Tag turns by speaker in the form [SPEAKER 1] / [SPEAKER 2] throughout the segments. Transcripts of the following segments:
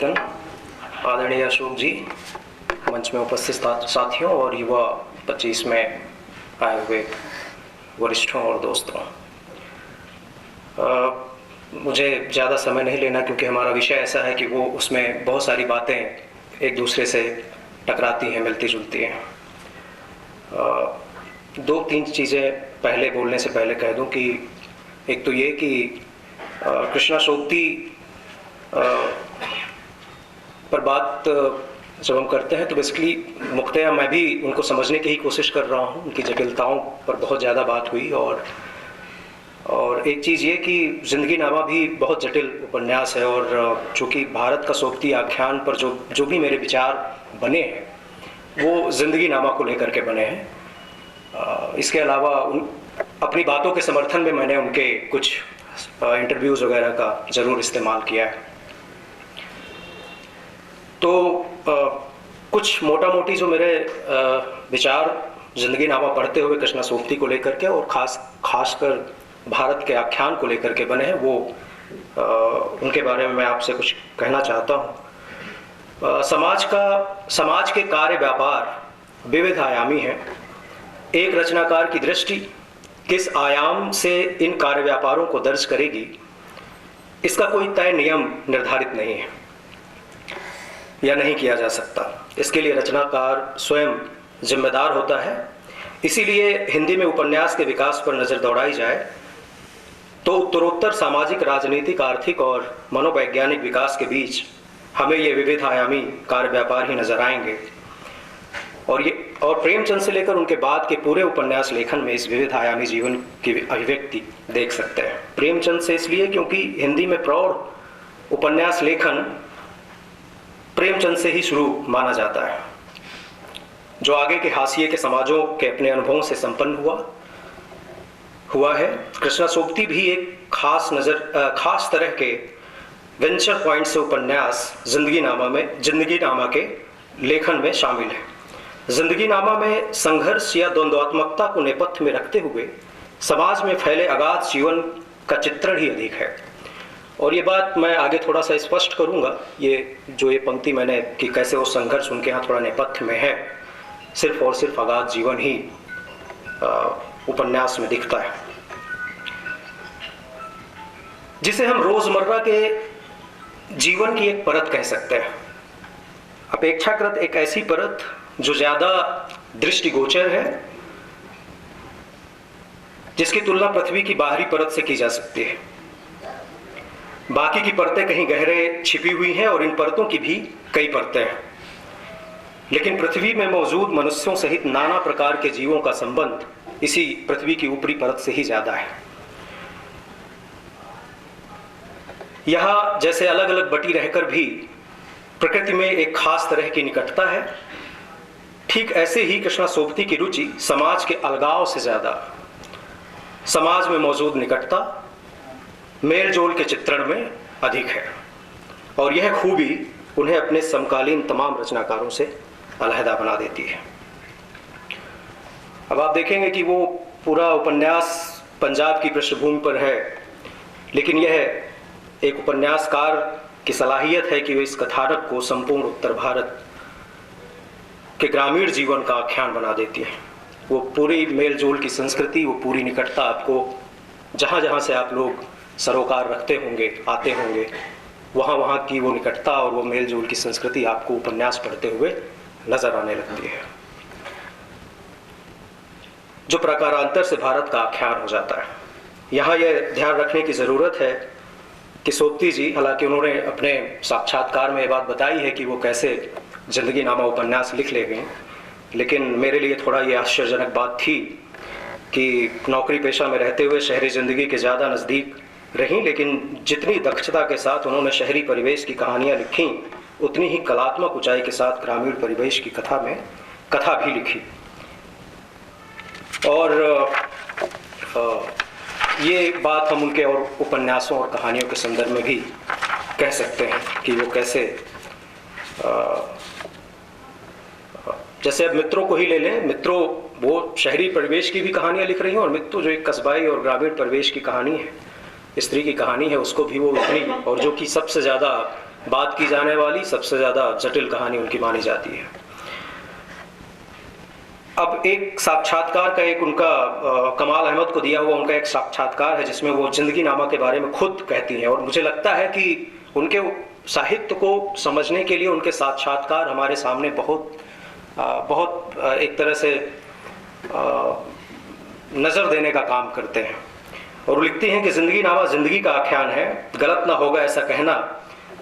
[SPEAKER 1] निकेतन, आदरणीय अशोक जी, मंच में उपस्थित साथियों और युवा 25 में आए हुए वरिष्ठों और दोस्तों, मुझे ज़्यादा समय नहीं लेना क्योंकि हमारा विषय ऐसा है कि वो उसमें बहुत सारी बातें एक दूसरे से टकराती हैं, मिलती जुलती हैं। 2-3 चीज़ें पहले बोलने से पहले कह दूं कि एक तो ये कि कृष्णा सोबती पर बात जब हम करते हैं तो बेसिकली मुख्तया मैं भी उनको समझने की ही कोशिश कर रहा हूँ। उनकी जटिलताओं पर बहुत ज़्यादा बात हुई और एक चीज़ ये कि ज़िंदगी नामा भी बहुत जटिल उपन्यास है और चूँकि भारत का सोबती आख्यान पर जो भी मेरे विचार बने हैं वो ज़िंदगी नामा को लेकर के बने हैं। इसके अलावा अपनी बातों के समर्थन में मैंने उनके कुछ इंटरव्यूज़ वगैरह का ज़रूर इस्तेमाल किया है। तो कुछ मोटा मोटी जो मेरे विचार ज़िंदगी नामा पढ़ते हुए कृष्णा सोबती को लेकर के और खासकर भारत के आख्यान को लेकर के बने हैं, वो उनके बारे में मैं आपसे कुछ कहना चाहता हूँ। समाज के कार्य व्यापार विविध आयामी हैं। एक रचनाकार की दृष्टि किस आयाम से इन कार्य व्यापारों को दर्ज करेगी, इसका कोई तय नियम निर्धारित नहीं है या नहीं किया जा सकता। इसके लिए रचनाकार स्वयं जिम्मेदार होता है। इसीलिए हिंदी में उपन्यास के विकास पर नज़र दौड़ाई जाए तो उत्तरोत्तर सामाजिक, राजनीतिक, आर्थिक और मनोवैज्ञानिक विकास के बीच हमें ये विविध आयामी कार्य व्यापार ही नजर आएंगे और प्रेमचंद से लेकर उनके बाद के पूरे उपन्यास लेखन में इस विविध आयामी जीवन की अभिव्यक्ति देख सकते हैं। प्रेमचंद से इसलिए क्योंकि हिंदी में प्रौढ़ उपन्यास लेखन प्रेमचंद से ही शुरू माना जाता है, जो आगे के हाशिए के समाजों के अपने अनुभवों से संपन्न हुआ है। कृष्णा सोबती भी एक खास तरह के वेंचर पॉइंट से उपन्यास जिंदगी नामा के लेखन में शामिल है। जिंदगी नामा में संघर्ष या द्वंद्वात्मकता को नेपथ्य में रखते हुए समाज में फैले अगाध जीवन का चित्रण ही अधिक है। और ये बात मैं आगे थोड़ा सा स्पष्ट करूंगा। ये पंक्ति मैंने कि कैसे वो संघर्ष उनके यहाँ थोड़ा नेपथ्य में है, सिर्फ और सिर्फ अगाध जीवन ही उपन्यास में दिखता है, जिसे हम रोजमर्रा के जीवन की एक परत कह सकते हैं। अपेक्षाकृत एक ऐसी परत जो ज्यादा दृष्टिगोचर है, जिसकी तुलना पृथ्वी की बाहरी परत से की जा सकती है। बाकी की परतें कहीं गहरे छिपी हुई हैं और इन परतों की भी कई परतें हैं, लेकिन पृथ्वी में मौजूद मनुष्यों सहित नाना प्रकार के जीवों का संबंध इसी पृथ्वी की ऊपरी परत से ही ज्यादा है। यहां जैसे अलग अलग बटी रहकर भी प्रकृति में एक खास तरह की निकटता है, ठीक ऐसे ही कृष्णा सोबती की रुचि समाज के अलगाव से ज्यादा समाज में मौजूद निकटता, मेल जोल के चित्रण में अधिक है और यह खूबी उन्हें अपने समकालीन तमाम रचनाकारों से अलहदा बना देती है। अब आप देखेंगे कि वो पूरा उपन्यास पंजाब की पृष्ठभूमि पर है, लेकिन यह एक उपन्यासकार की सलाहियत है कि वे इस कथानक को संपूर्ण उत्तर भारत के ग्रामीण जीवन का आख्यान बना देती है। वो पूरी मेल जोल की संस्कृति, वो पूरी निकटता आपको जहाँ जहाँ से आप लोग सरोकार रखते होंगे, आते होंगे, वहाँ की वो निकटता और वो मेल जोल की संस्कृति आपको उपन्यास पढ़ते हुए नजर आने लगती है, जो प्रकारांतर से भारत का आख्यान हो जाता है। यहाँ यह ध्यान रखने की ज़रूरत है कि सोबती जी, हालांकि उन्होंने अपने साक्षात्कार में ये बात बताई है कि वो कैसे जिंदगी नामा उपन्यास लिख ले गए, लेकिन मेरे लिए थोड़ा ये आश्चर्यजनक बात थी कि नौकरी पेशा में रहते हुए शहरी ज़िंदगी के ज़्यादा नज़दीक रहीं, लेकिन जितनी दक्षता के साथ उन्होंने शहरी परिवेश की कहानियाँ लिखीं, उतनी ही कलात्मक ऊंचाई के साथ ग्रामीण परिवेश की कथा भी लिखी। और ये बात हम उनके और उपन्यासों और कहानियों के संदर्भ में भी कह सकते हैं कि वो कैसे, जैसे अब मित्रों को ही ले लें। मित्रों वो शहरी परिवेश की भी कहानियाँ लिख रही हैं और मित्रों जो एक कस्बाई और ग्रामीण परिवेश की कहानी है, स्त्री की कहानी है, उसको भी वो इतनी, और जो कि सबसे ज़्यादा बात की जाने वाली सबसे ज़्यादा जटिल कहानी उनकी मानी जाती है। अब एक साक्षात्कार का एक उनका कमाल अहमद को दिया हुआ उनका एक साक्षात्कार है जिसमें वो जिंदगी नामा के बारे में खुद कहती हैं, और मुझे लगता है कि उनके साहित्य को समझने के लिए उनके साक्षात्कार हमारे सामने बहुत एक तरह से नज़र देने का काम करते हैं। और वो लिखती हैं कि जिंदगी नामा जिंदगी का आख्यान है, गलत ना होगा ऐसा कहना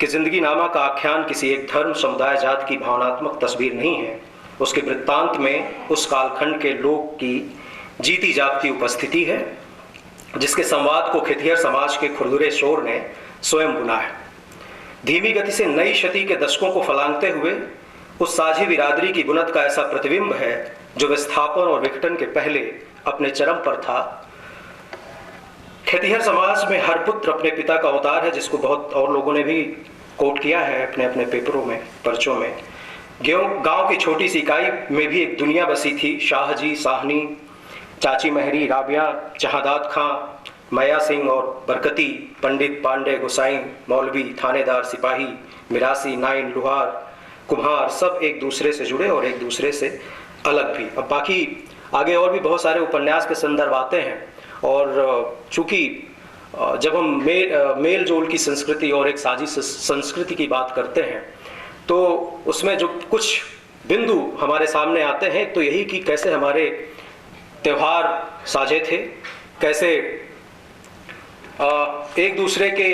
[SPEAKER 1] कि जिंदगी नामा का आख्यान किसी एक धर्म, समुदाय, जात की भावनात्मक तस्वीर नहीं है। उसके वृत्तांत में उस कालखंड के लोग की जीती जागती उपस्थिति है जिसके संवाद को खेतिहर समाज के खुरदुरे शोर ने स्वयं बुना है। धीमी गति से नई शती के दशकों को फलांगते हुए उस साझी बिरादरी की बुनत का ऐसा प्रतिबिंब है जो विस्थापन और विघटन के पहले अपने चरम पर था। खेतिहर समाज में हर पुत्र अपने पिता का अवतार है, जिसको बहुत और लोगों ने भी कोट किया है अपने अपने पेपरों में, पर्चों में। गांव की छोटी सी इकाई में भी एक दुनिया बसी थी। शाहजी, साहनी, चाची महरी, राबिया, जहादात खां, मैया सिंह और बरकती, पंडित, पांडे, गोसाई, मौलवी, थानेदार, सिपाही, मिरासी, नाइन, लुहार, कुम्हार, सब एक दूसरे से जुड़े और एक दूसरे से अलग भी। अब बाकी आगे और भी बहुत सारे उपन्यास के संदर्भ आते हैं, और चूंकि जब हम मेल जोल की संस्कृति और एक साझी संस्कृति की बात करते हैं तो उसमें जो कुछ बिंदु हमारे सामने आते हैं तो यही कि कैसे हमारे त्यौहार साझे थे, कैसे एक दूसरे के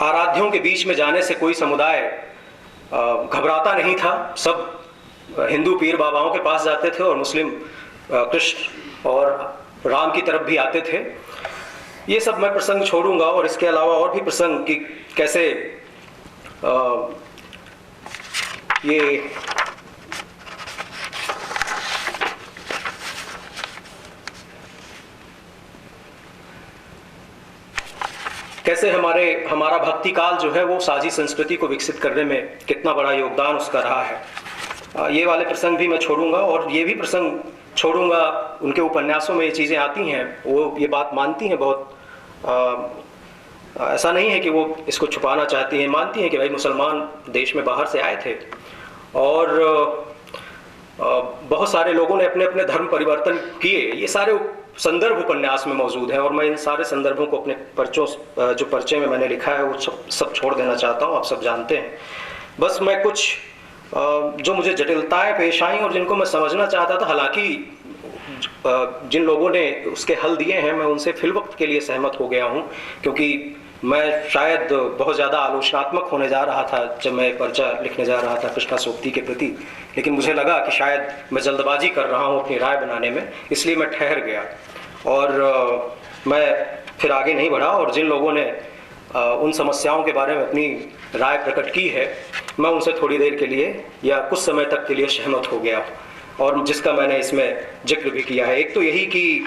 [SPEAKER 1] आराध्यों के बीच में जाने से कोई समुदाय घबराता नहीं था। सब हिंदू पीर बाबाओं के पास जाते थे और मुस्लिम कृष्ण और राम की तरफ भी आते थे। ये सब मैं प्रसंग छोड़ूंगा, और इसके अलावा और भी प्रसंग कि कैसे ये कैसे हमारा भक्ति काल जो है वो साझी संस्कृति को विकसित करने में कितना बड़ा योगदान उसका रहा है। ये वाले प्रसंग भी मैं छोड़ूंगा, और ये भी प्रसंग छोड़ूंगा, उनके उपन्यासों में ये चीज़ें आती हैं, वो ये बात मानती हैं बहुत। ऐसा नहीं है कि वो इसको छुपाना चाहती हैं, मानती हैं कि भाई मुसलमान देश में बाहर से आए थे और बहुत सारे लोगों ने अपने अपने धर्म परिवर्तन किए। ये सारे संदर्भ उपन्यास में मौजूद हैं, और मैं इन सारे संदर्भों को अपने जो पर्चे में मैंने लिखा है वो सब छोड़ देना चाहता हूँ, आप सब जानते हैं। बस मैं कुछ जो मुझे जटिलताएं पेश आई और जिनको मैं समझना चाहता था, हालांकि जिन लोगों ने उसके हल दिए हैं मैं उनसे फिलवक्त के लिए सहमत हो गया हूँ, क्योंकि मैं शायद बहुत ज़्यादा आलोचनात्मक होने जा रहा था जब मैं पर्चा लिखने जा रहा था कृष्णा सोबती के प्रति, लेकिन मुझे लगा कि शायद मैं जल्दबाजी कर रहा हूँ अपनी राय बनाने में, इसलिए मैं ठहर गया और मैं फिर आगे नहीं बढ़ा। और जिन लोगों ने उन समस्याओं के बारे में अपनी राय प्रकट की है, मैं उनसे थोड़ी देर के लिए या कुछ समय तक के लिए सहमत हो गया, और जिसका मैंने इसमें जिक्र भी किया है। एक तो यही कि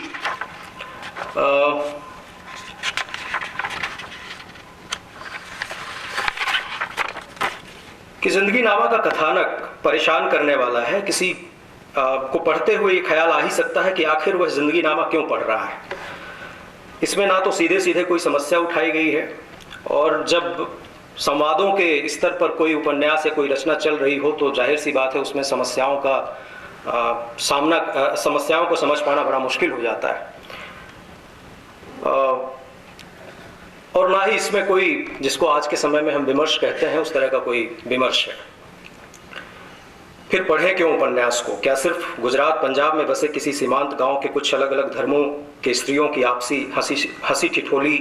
[SPEAKER 1] जिंदगी नामा का कथानक परेशान करने वाला है। किसी को पढ़ते हुए ये ख्याल आ ही सकता है कि आखिर वह जिंदगी नामा क्यों पढ़ रहा है। इसमें ना तो सीधे सीधे कोई समस्या उठाई गई है, और जब संवादों के स्तर पर कोई उपन्यास या कोई रचना चल रही हो तो जाहिर सी बात है उसमें समस्याओं को समझ पाना बड़ा मुश्किल हो जाता है, और ना ही इसमें कोई, जिसको आज के समय में हम विमर्श कहते हैं, उस तरह का कोई विमर्श है। फिर पढ़ें क्यों उपन्यास को? क्या सिर्फ गुजरात पंजाब में बसे किसी सीमांत गांव के कुछ अलग अलग धर्मों के स्त्रियों की आपसी हंसी ठिठोली,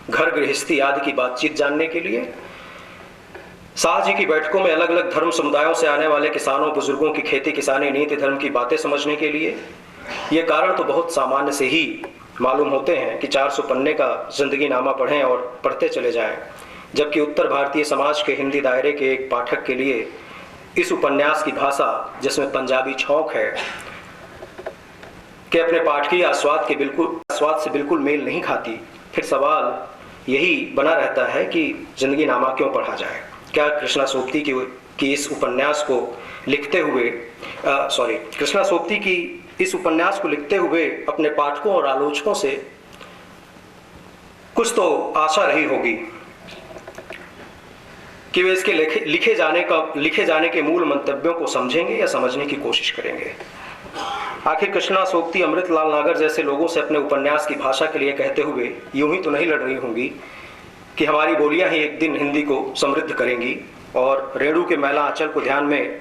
[SPEAKER 1] घर गृहस्थी आदि की बातचीत जानने के लिए? शाह जी की बैठकों में अलग अलग धर्म समुदायों से आने वाले किसानों बुजुर्गों की खेती किसानी नीति धर्म की बातें समझने के लिए? ये कारण तो बहुत सामान्य से ही मालूम होते हैं कि 400 पन्ने का जिंदगी नामा पढ़ें और पढ़ते चले जाएं, जबकि उत्तर भारतीय समाज के हिंदी दायरे के एक पाठक के लिए इस उपन्यास की भाषा, जिसमें पंजाबी छौंक है, कि अपने पाठकीय आस्वाद से बिल्कुल मेल नहीं खाती। फिर सवाल यही बना रहता है कि जिंदगी नामा क्यों पढ़ा जाए? क्या कृष्णा सोबती की इस उपन्यास को लिखते हुए कृष्णा सोबती की इस उपन्यास को लिखते हुए अपने पाठकों और आलोचकों से कुछ तो आशा रही होगी कि वे इसके लिखे जाने के मूल मंतव्यों को समझेंगे या समझने की कोशिश करेंगे। आखिर कृष्णा सोबती, अमृतलाल नागर जैसे लोगों से अपने उपन्यास की भाषा के लिए कहते हुए यूं ही तो नहीं लड़ रही होंगी कि हमारी बोलियां ही एक दिन हिंदी को समृद्ध करेंगी, और रेणु के मैला आंचल को ध्यान में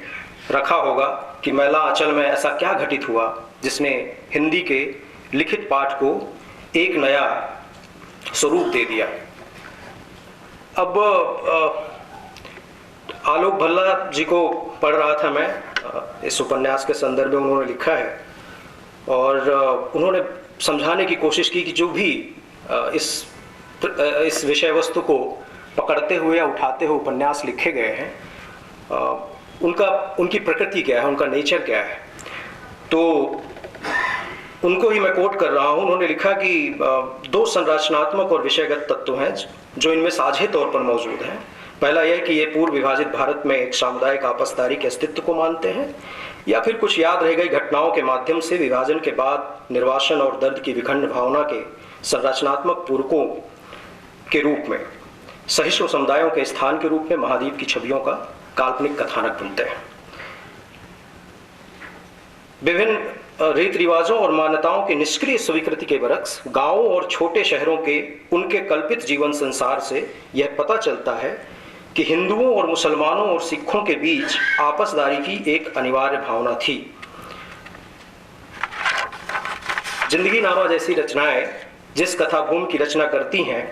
[SPEAKER 1] रखा होगा कि मैला आंचल में ऐसा क्या घटित हुआ जिसने हिंदी के लिखित पाठ को एक नया स्वरूप दे दिया। अब आलोक भल्ला जी को पढ़ रहा था मैं, इस उपन्यास के संदर्भ में उन्होंने लिखा है, और उन्होंने समझाने की कोशिश की कि जो भी इस विषय वस्तु को पकड़ते हुए या उठाते हुए उपन्यास लिखे गए हैं, उनकी प्रकृति क्या है, उनका नेचर क्या है। तो उनको ही मैं कोट कर रहा हूँ। उन्होंने लिखा कि दो संरचनात्मक और विषयगत तत्व हैं जो इनमें साझे तौर पर मौजूद हैं। पहला यह कि ये पूर्व विभाजित भारत में एक सामुदायिक आपसदारी के अस्तित्व को मानते हैं, या फिर कुछ याद रह गई घटनाओं के माध्यम से विभाजन के बाद निर्वासन और दर्द की विखंड भावना के संरचनात्मक पूरकों के रूप में सहिष्णु समुदायों के स्थान के रूप में महाद्वीप की छवियों का काल्पनिक कथानक बुनते हैं। विभिन्न रीति रिवाजों और मान्यताओं की निष्क्रिय स्वीकृति के बरक्स गांवों और छोटे शहरों के उनके कल्पित जीवन संसार से यह पता चलता है कि हिंदुओं और मुसलमानों और सिखों के बीच आपसदारी की एक अनिवार्य भावना थी। जिंदगी नामा जैसी रचनाएं जिस कथाभूमि की रचना करती हैं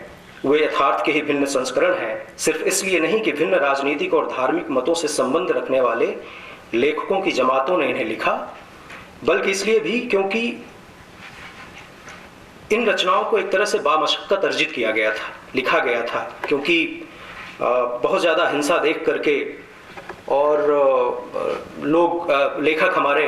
[SPEAKER 1] वे यथार्थ के ही भिन्न संस्करण हैं, सिर्फ इसलिए नहीं कि भिन्न राजनीतिक और धार्मिक मतों से संबंध रखने वाले लेखकों की जमातों ने इन्हें लिखा, बल्कि इसलिए भी क्योंकि इन रचनाओं को एक तरह से बामशक्कत अर्जित किया गया था, लिखा गया था, क्योंकि बहुत ज़्यादा हिंसा देख करके और लोग लेखक हमारे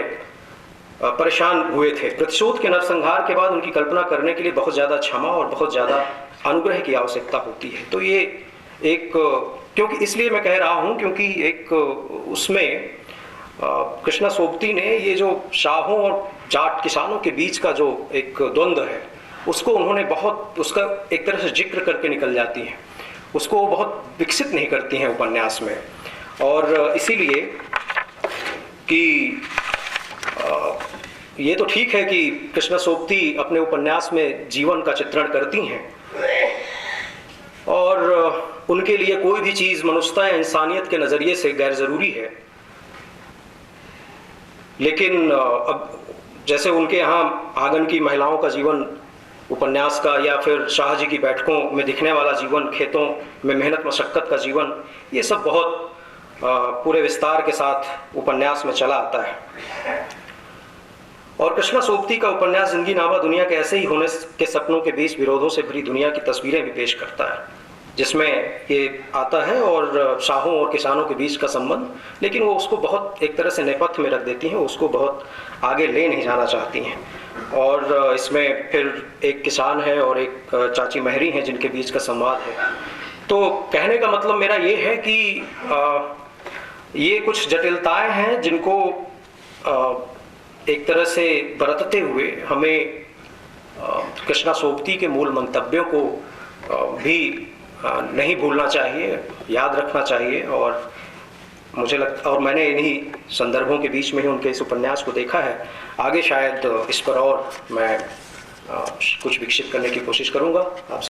[SPEAKER 1] परेशान हुए थे। प्रतिशोध के नरसंहार के बाद उनकी कल्पना करने के लिए बहुत ज़्यादा क्षमा और बहुत ज़्यादा अनुग्रह की आवश्यकता होती है। तो ये एक, क्योंकि इसलिए मैं कह रहा हूँ क्योंकि एक उसमें कृष्णा सोबती ने ये जो शाहों और जाट किसानों के बीच का जो एक द्वंद्व है उसको उन्होंने बहुत, उसका एक तरह से जिक्र करके निकल जाती हैं, उसको बहुत विकसित नहीं करती हैं उपन्यास में। और इसीलिए कि ये तो ठीक है कि कृष्णा सोबती अपने उपन्यास में जीवन का चित्रण करती हैं और उनके लिए कोई भी चीज़ मनुष्यता या इंसानियत के नज़रिए से गैर ज़रूरी है, लेकिन अब जैसे उनके यहाँ आंगन की महिलाओं का जीवन उपन्यास का, या फिर शाह जी की बैठकों में दिखने वाला जीवन, खेतों में मेहनत मशक्क़त का जीवन, ये सब बहुत पूरे विस्तार के साथ उपन्यास में चला आता है। और कृष्णा सोबती का उपन्यास जिंदगी नामा दुनिया के ऐसे ही होने के सपनों के बीच विरोधों से भरी दुनिया की तस्वीरें भी पेश करता है, जिसमें ये आता है और शाहों और किसानों के बीच का संबंध, लेकिन वो उसको बहुत एक तरह से नेपथ्य में रख देती हैं, उसको बहुत आगे ले नहीं जाना चाहती हैं। और इसमें फिर एक किसान है और एक चाची महरी हैं जिनके बीच का संवाद है। तो कहने का मतलब मेरा ये है कि ये कुछ जटिलताएं हैं जिनको एक तरह से बरतते हुए हमें कृष्णा सोबती के मूल मंतव्यों को भी नहीं भूलना चाहिए, याद रखना चाहिए। और मुझे लगता, और मैंने इन्हीं संदर्भों के बीच में ही उनके इस उपन्यास को देखा है। आगे शायद इस पर और मैं कुछ विकसित करने की कोशिश करूँगा। आप